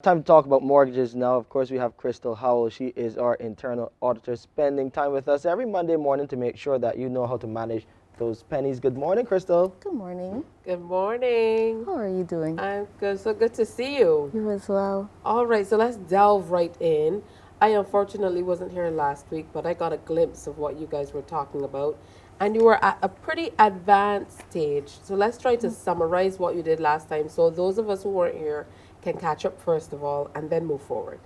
Time to talk about mortgages now. Of course, we have Crystal Howell. She is our internal auditor, spending time with us every Monday morning to make sure that you know how to manage those pennies. Good morning, Crystal. Good morning. Good morning. How are you doing? I'm good. So good to see you. You as well. All right, so let's delve right in. I unfortunately wasn't here last week, but I got a glimpse of what you guys were talking about. And you were at a pretty advanced stage. So let's try to summarize what you did last time so those of us who weren't here can catch up first of all and then move forward.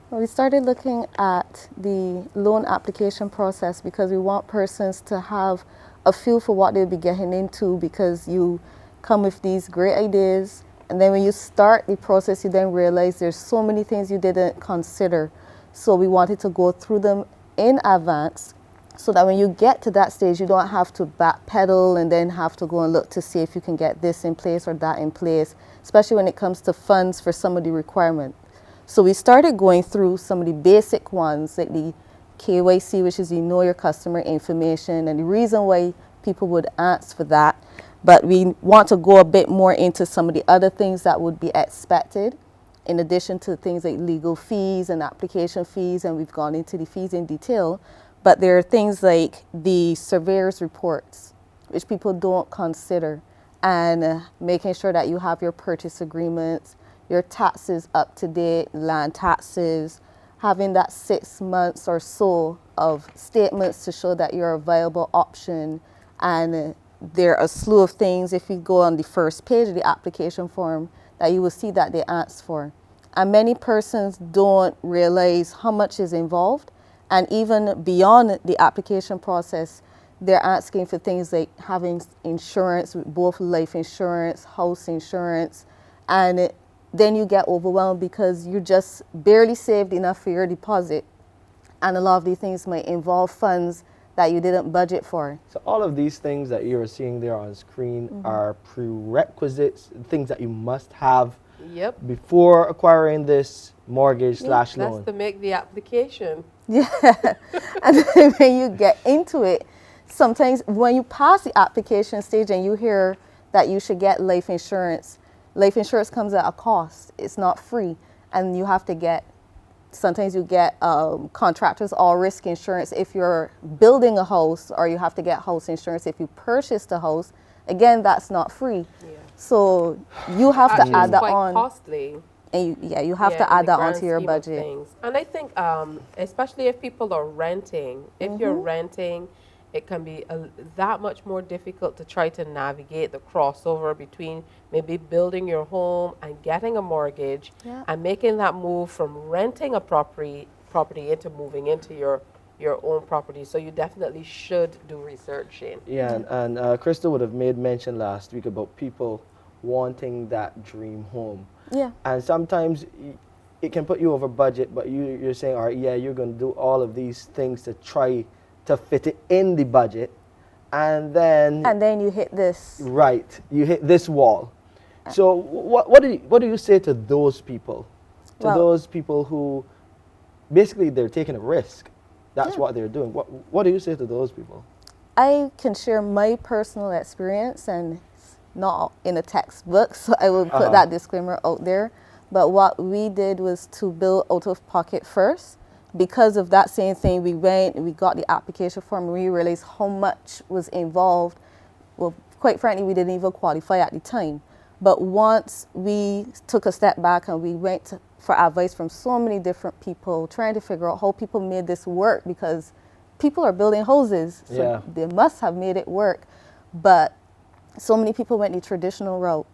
Well, we started looking at the loan application process because we want persons to have a feel for what they'll be getting into, because you come with these great ideas, and then when you start the process you then realize there's so many things you didn't consider. So we wanted to go through them in advance so that when you get to that stage you don't have to backpedal and then have to go and look to see if you can get this in place or that in place, especially when it comes to funds for some of the requirements. So we started going through some of the basic ones, like the KYC, which is you know your customer information, and the reason why people would ask for that. But we want to go a bit more into some of the other things that would be expected, in addition to things like legal fees and application fees, and we've gone into the fees in detail. But there are things like the surveyor's reports, which people don't consider, and making sure that you have your purchase agreements, your taxes up to date, land taxes, having that 6 months or so of statements to show that you're a viable option. And there are a slew of things, if you go on the first page of the application form, that you will see that they ask for. And many persons don't realize how much is involved. And even beyond the application process, they're asking for things like having insurance, both life insurance, house insurance, and then you get overwhelmed because you just barely saved enough for your deposit. And a lot of these things might involve funds that you didn't budget for. So all of these things that you're seeing there on screen are prerequisites, things that you must have Yep. before acquiring this mortgage slash That's loan. to make the application. Yeah. And then when you get into it, sometimes when you pass the application stage and you hear that you should get life insurance comes at a cost. It's not free. And you have to get, sometimes you get contractors all risk insurance if you're building a house, or you have to get house insurance if you purchased a house. Again, that's not free. Yeah. So you have Actually, to add it's that quite on. costly. And you have Yeah, to in add the that grand onto your scheme of budget. things. And I think, especially if people are renting, if you're renting, it can be that much more difficult to try to navigate the crossover between maybe building your home and getting a mortgage, Yeah. and making that move from renting a property into moving into your own property. So you definitely should do researching. Yeah, and Crystal would have made mention last week about people wanting that dream home. Yeah. And sometimes it can put you over budget, but you're saying, all right, yeah, you're going to do all of these things to try to fit it in the budget. And then you hit this. right, you hit this wall. So what do you say to those people? To Well- those people who basically they're taking a risk. That's Yeah. what they're doing. What do you say to those people? I can share my personal experience, and it's not in a textbook, so I will put that disclaimer out there. But what we did was to build out of pocket first. Because of that same thing, we got the application form, and we realized how much was involved. Well, quite frankly, we didn't even qualify at the time. But once we took a step back and we went for advice from so many different people, trying to figure out how people made this work, because people are building houses, so Yeah. they must have made it work. But so many people went the traditional route.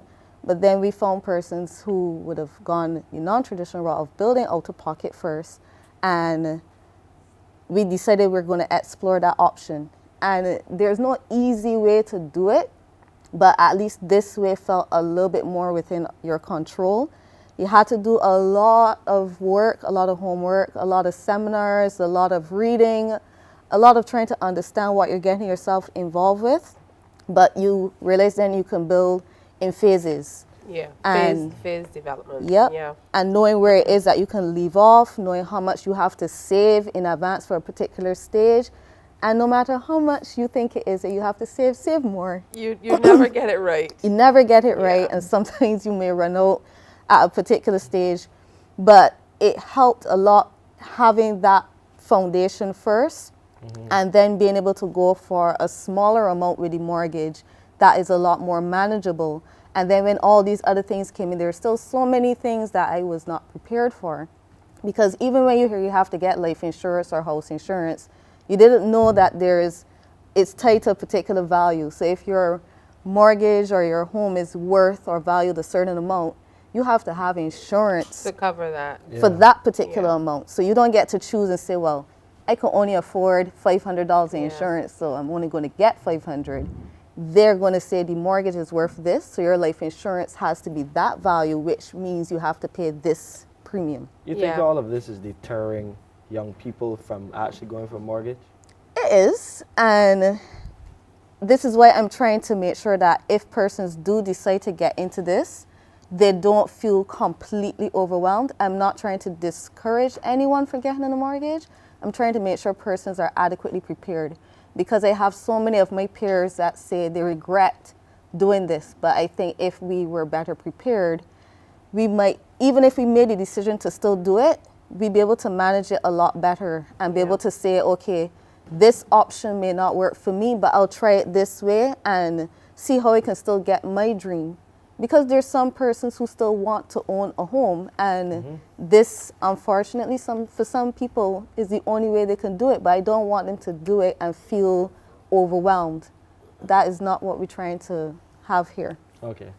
But then we found persons who would have gone the non-traditional route of building out of pocket first, and we decided we're going to explore that option. And there's no easy way to do it, but at least this way felt a little bit more within your control. You had to do a lot of work, a lot of homework, a lot of seminars, a lot of reading, a lot of trying to understand what you're getting yourself involved with. But you realize then you can build in phases. Yeah, And- phase development. Yep. Yeah. And knowing where it is that you can leave off, knowing how much you have to save in advance for a particular stage. And no matter how much you think it is that you have to save more. You never get it right. You never get it right, Yeah. and sometimes you may run out at a particular stage. but it helped a lot having that foundation first, and then being able to go for a smaller amount with the mortgage that is a lot more manageable. And then when all these other things came in, there's still so many things that I was not prepared for. Because even when you hear you have to get life insurance or house insurance, you didn't know that it's tied to a particular value. So if your mortgage or your home is worth or valued a certain amount, you have to have insurance To cover that. for that particular amount. So you don't get to choose and say, well, I can only afford $500 in insurance, so I'm only going to get $500. They're going to say the mortgage is worth this, so your life insurance has to be that value, which means you have to pay this premium. You think all of this is deterring young people from actually going for a mortgage? It is, and this is why I'm trying to make sure that if persons do decide to get into this, they don't feel completely overwhelmed. I'm not trying to discourage anyone from getting in a mortgage. I'm trying to make sure persons are adequately prepared, because I have so many of my peers that say they regret doing this. But I think if we were better prepared, we might, even if we made the decision to still do it, we'd be able to manage it a lot better and be able to say, okay, this option may not work for me, but I'll try it this way and see how I can still get my dream. Because there's some persons who still want to own a home, and this, unfortunately, for some people is the only way they can do it, but I don't want them to do it and feel overwhelmed. That is not what we're trying to have here. Okay.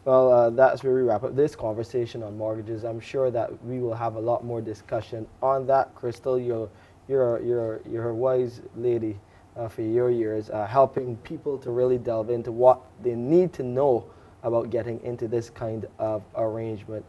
Well, that's where we wrap up this conversation on mortgages. I'm sure that we will have a lot more discussion on that. Crystal, you're a wise lady for your years, helping people to really delve into what they need to know about getting into this kind of arrangement.